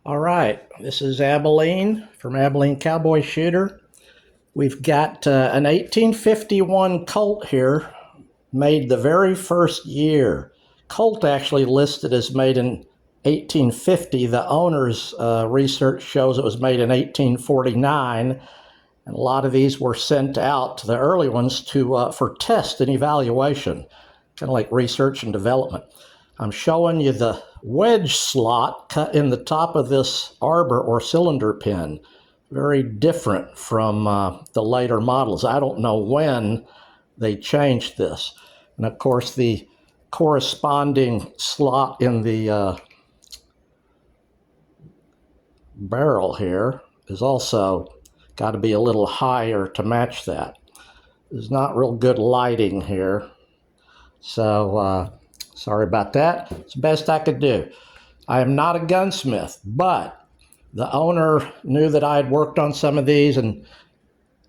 All right, this is Abilene from Abilene Cowboy Shooter. We've got an 1851 Colt here, made the very first year. Colt actually listed as made in 1850. The owner's research shows it was made in 1849, and a lot of these were sent out, the early ones, to for test and evaluation, kind of like research and development. I'm showing you the wedge slot cut in the top of this arbor or cylinder pin. Very different from the later models. I don't know when they changed this. And of course, the corresponding slot in the barrel here is also got to be a little higher to match that. There's not real good lighting here, so sorry about that. It's the best I could do. I am not a gunsmith, but the owner knew that I had worked on some of these and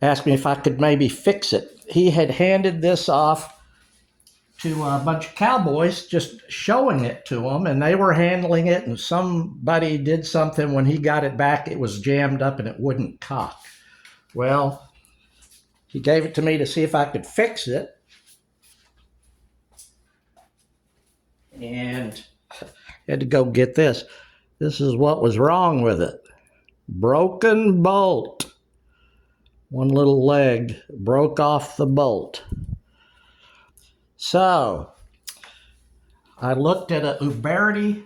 asked me if I could maybe fix it. He had handed this off to a bunch of cowboys, just showing it to them, and they were handling it, and somebody did something. When he got it back, it was jammed up and it wouldn't cock. Well, he gave it to me to see if I could fix it, and I had to go get this. This is what was wrong with it. Broken bolt. One little leg broke off the bolt. So I looked at a Uberti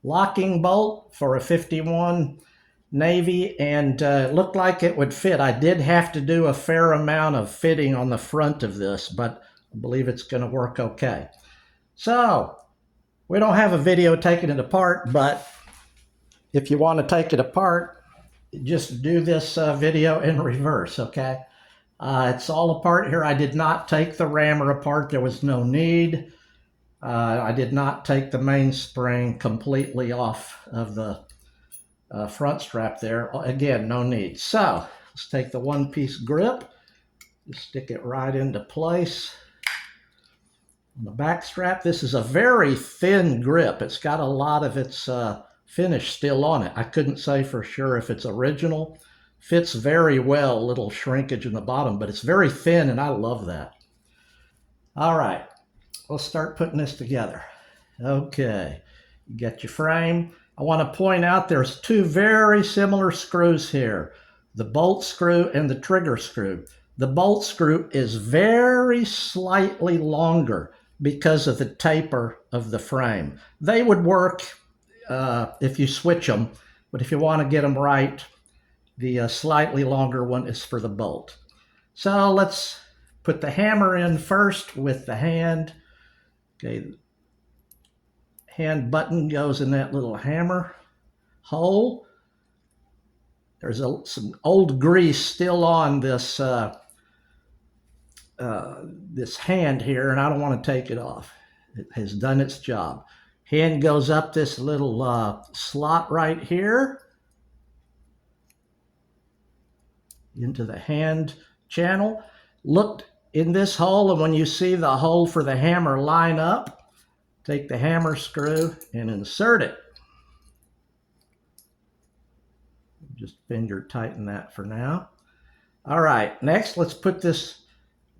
locking bolt for a 51 Navy, and it looked like it would fit. I did have to do a fair amount of fitting on the front of this, but I believe it's going to work okay. So we don't have a video taking it apart, but if you want to take it apart, just do this video in reverse, okay? It's all apart here. I did not take the rammer apart. There was no need. I did not take the mainspring completely off of the front strap there. Again, no need. So let's take the one-piece grip, just stick it right into place. On the back strap, this is a very thin grip. It's got a lot of its finish still on it. I couldn't say for sure if it's original. Fits very well, a little shrinkage in the bottom, but it's very thin, and I love that. All right, let's start putting this together. Okay, you got your frame. I want to point out there's two very similar screws here, the bolt screw and the trigger screw. The bolt screw is very slightly longer because of the taper of the frame. They would work if you switch them, but if you want to get them right, the slightly longer one is for the bolt. So let's put the hammer in first with the hand. Okay, hand button goes in that little hammer hole. There's some old grease still on this this hand here, and I don't want to take it off. It has done its job. Hand goes up this little slot right here into the hand channel. Look in this hole, and when you see the hole for the hammer line up, take the hammer screw and insert it. Just finger tighten that for now. All right, next let's put this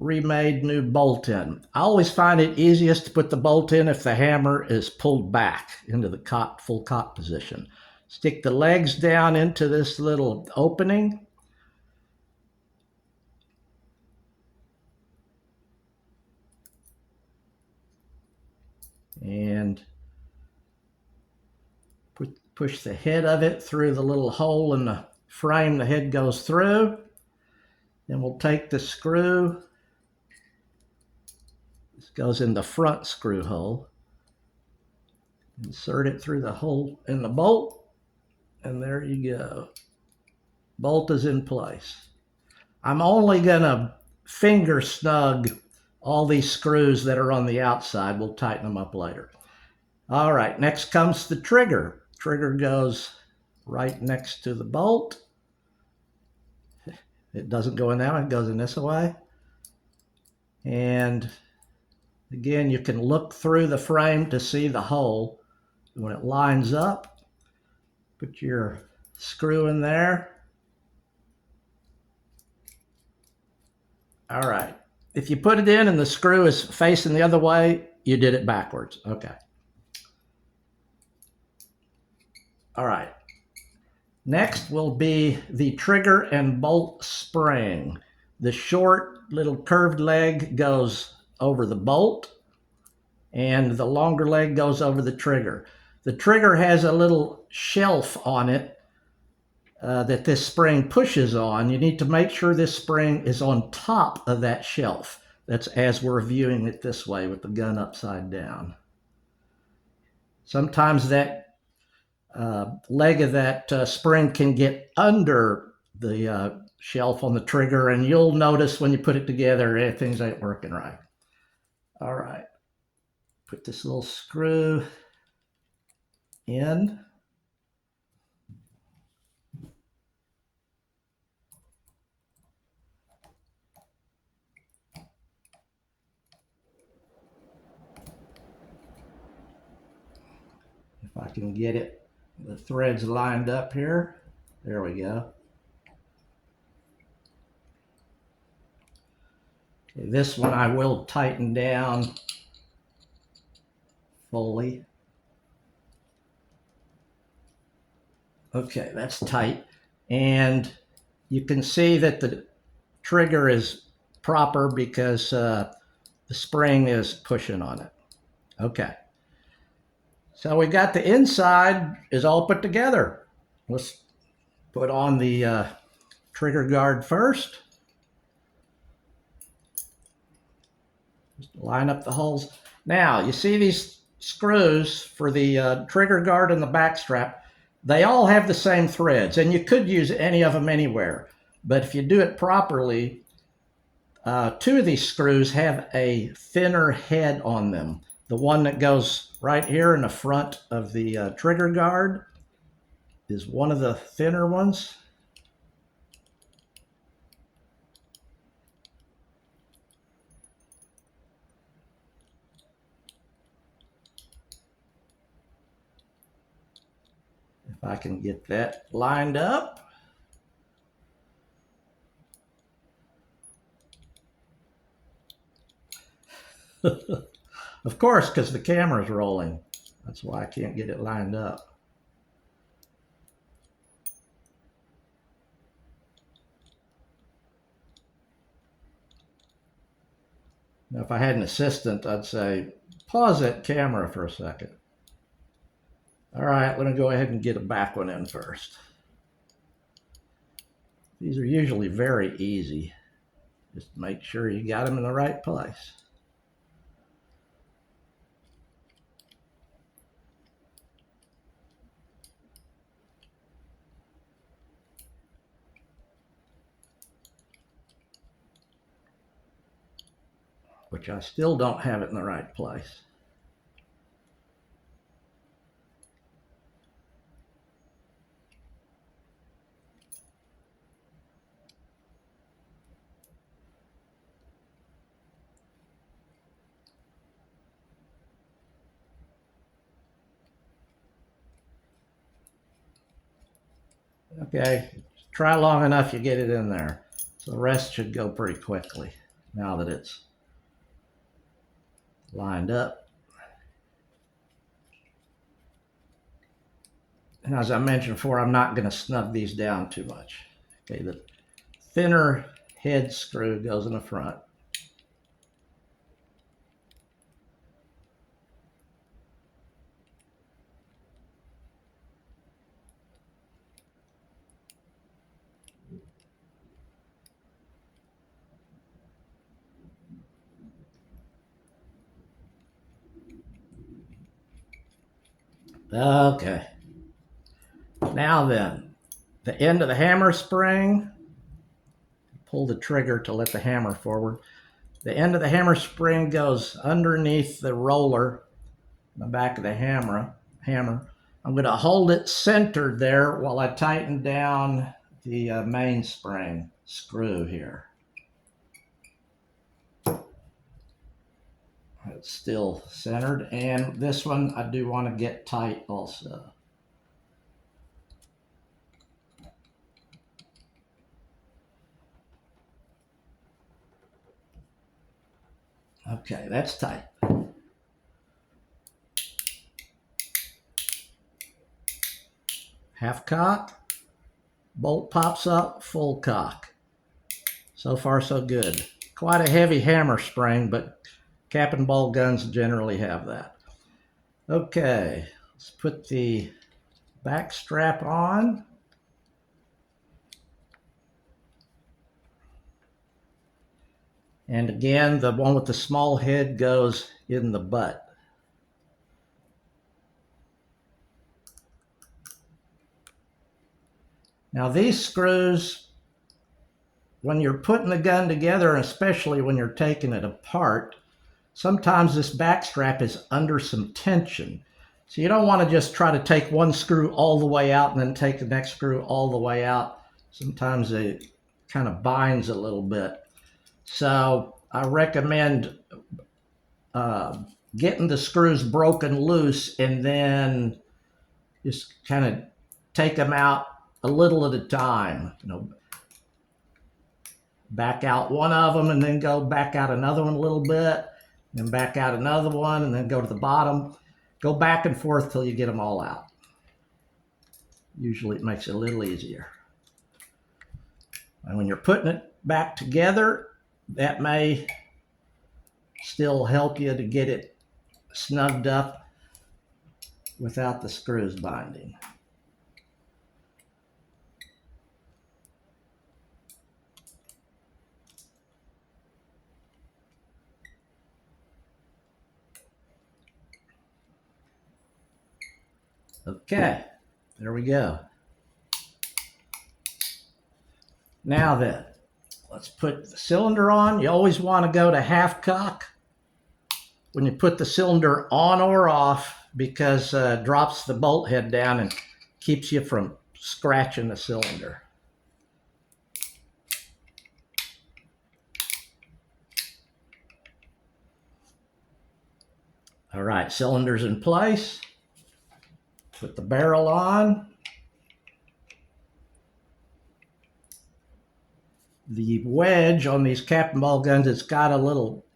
remade new bolt in. I always find it easiest to put the bolt in if the hammer is pulled back into the full cock position. Stick the legs down into this little opening. And push the head of it through the little hole in the frame the head goes through. Then we'll take the screw. This goes in the front screw hole. Insert it through the hole in the bolt, and there you go. Bolt is in place. I'm only gonna finger snug all these screws that are on the outside. We'll tighten them up later. All right, next comes the trigger. Trigger goes right next to the bolt. It doesn't go in that one, it goes in this way. And again, you can look through the frame to see the hole. When it lines up, Put your screw in there. All right. If you put it in and the screw is facing the other way, you did it backwards. Okay. All right. Next will be the trigger and bolt spring. The short little curved leg goes over the bolt and the longer leg goes over the trigger. The trigger has a little shelf on it that this spring pushes on. You need to make sure this spring is on top of that shelf. That's as we're viewing it this way with the gun upside down. Sometimes that leg of that spring can get under the shelf on the trigger, and you'll notice when you put it together, things ain't working right. All right, put this little screw in. If I can get it, the threads lined up here. There we go. Okay, this one I will tighten down fully. Okay, that's tight. And you can see that the trigger is proper because the spring is pushing on it. Okay. So we got the inside is all put together. Let's put on the trigger guard first. Just line up the holes. Now, you see these screws for the trigger guard and the back strap, they all have the same threads, and you could use any of them anywhere. But if you do it properly, two of these screws have a thinner head on them. The one that goes right here in the front of the trigger guard is one of the thinner ones. If I can get that lined up. Of course, because the camera's rolling. That's why I can't get it lined up. Now, if I had an assistant, I'd say, pause that camera for a second. All right, let me go ahead and get a back one in first. These are usually very easy. Just make sure you got them in the right place. Which I still don't have it in the right place. Okay, try long enough, you get it in there. So the rest should go pretty quickly now that it's lined up. And as I mentioned before, I'm not going to snug these down too much. Okay, the thinner head screw goes in the front. Okay. Now then, the end of the hammer spring, pull the trigger to let the hammer forward. The end of the hammer spring goes underneath the roller, the back of the hammer. I'm going to hold it centered there while I tighten down the mainspring screw here. It's still centered, and this one I do want to get tight also. Okay, that's tight. Half cock, bolt pops up, full cock. So far, so good. Quite a heavy hammer spring, but cap and ball guns generally have that. Okay, let's put the back strap on. And again, the one with the small head goes in the butt. Now these screws, when you're putting the gun together, and especially when you're taking it apart, sometimes this back strap is under some tension. So you don't want to just try to take one screw all the way out and then take the next screw all the way out. Sometimes it kind of binds a little bit. So I recommend getting the screws broken loose and then just kind of take them out a little at a time. You know, back out one of them and then go back out another one a little bit, and back out another one and then go to the bottom. Go back and forth till you get them all out. Usually it makes it a little easier. And when you're putting it back together, that may still help you to get it snugged up without the screws binding. Okay, there we go. Now then, let's put the cylinder on. You always want to go to half cock when you put the cylinder on or off, because it drops the bolt head down and keeps you from scratching the cylinder. All right, cylinder's in place. Put the barrel on. The wedge on these cap and ball guns, it's got a little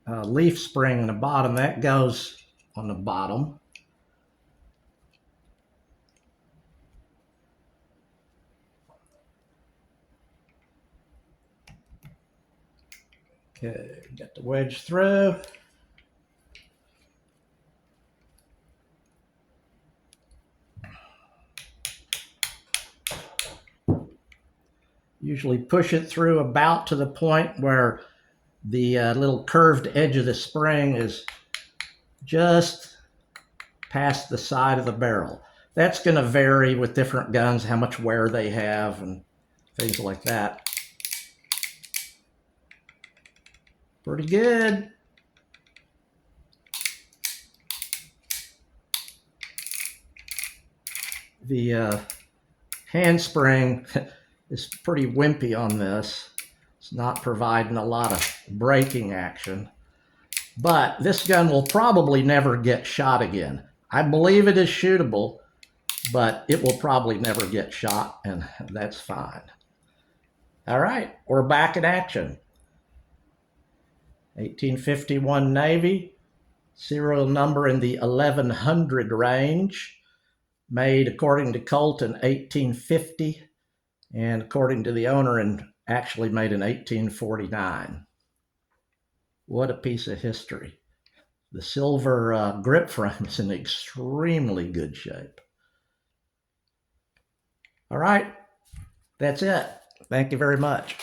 leaf spring in the bottom. That goes on the bottom. Okay, get the wedge through. Usually push it through about to the point where the little curved edge of the spring is just past the side of the barrel. That's going to vary with different guns, how much wear they have and things like that. Pretty good. The handspring is pretty wimpy on this. It's not providing a lot of braking action. But this gun will probably never get shot again. I believe it is shootable, but it will probably never get shot, and that's fine. All right, we're back in action. 1851 Navy, serial number in the 1100 range, made according to Colt in 1850, and according to the owner, actually made in 1849. What a piece of history. The silver grip frame is in extremely good shape. All right, that's it. Thank you very much.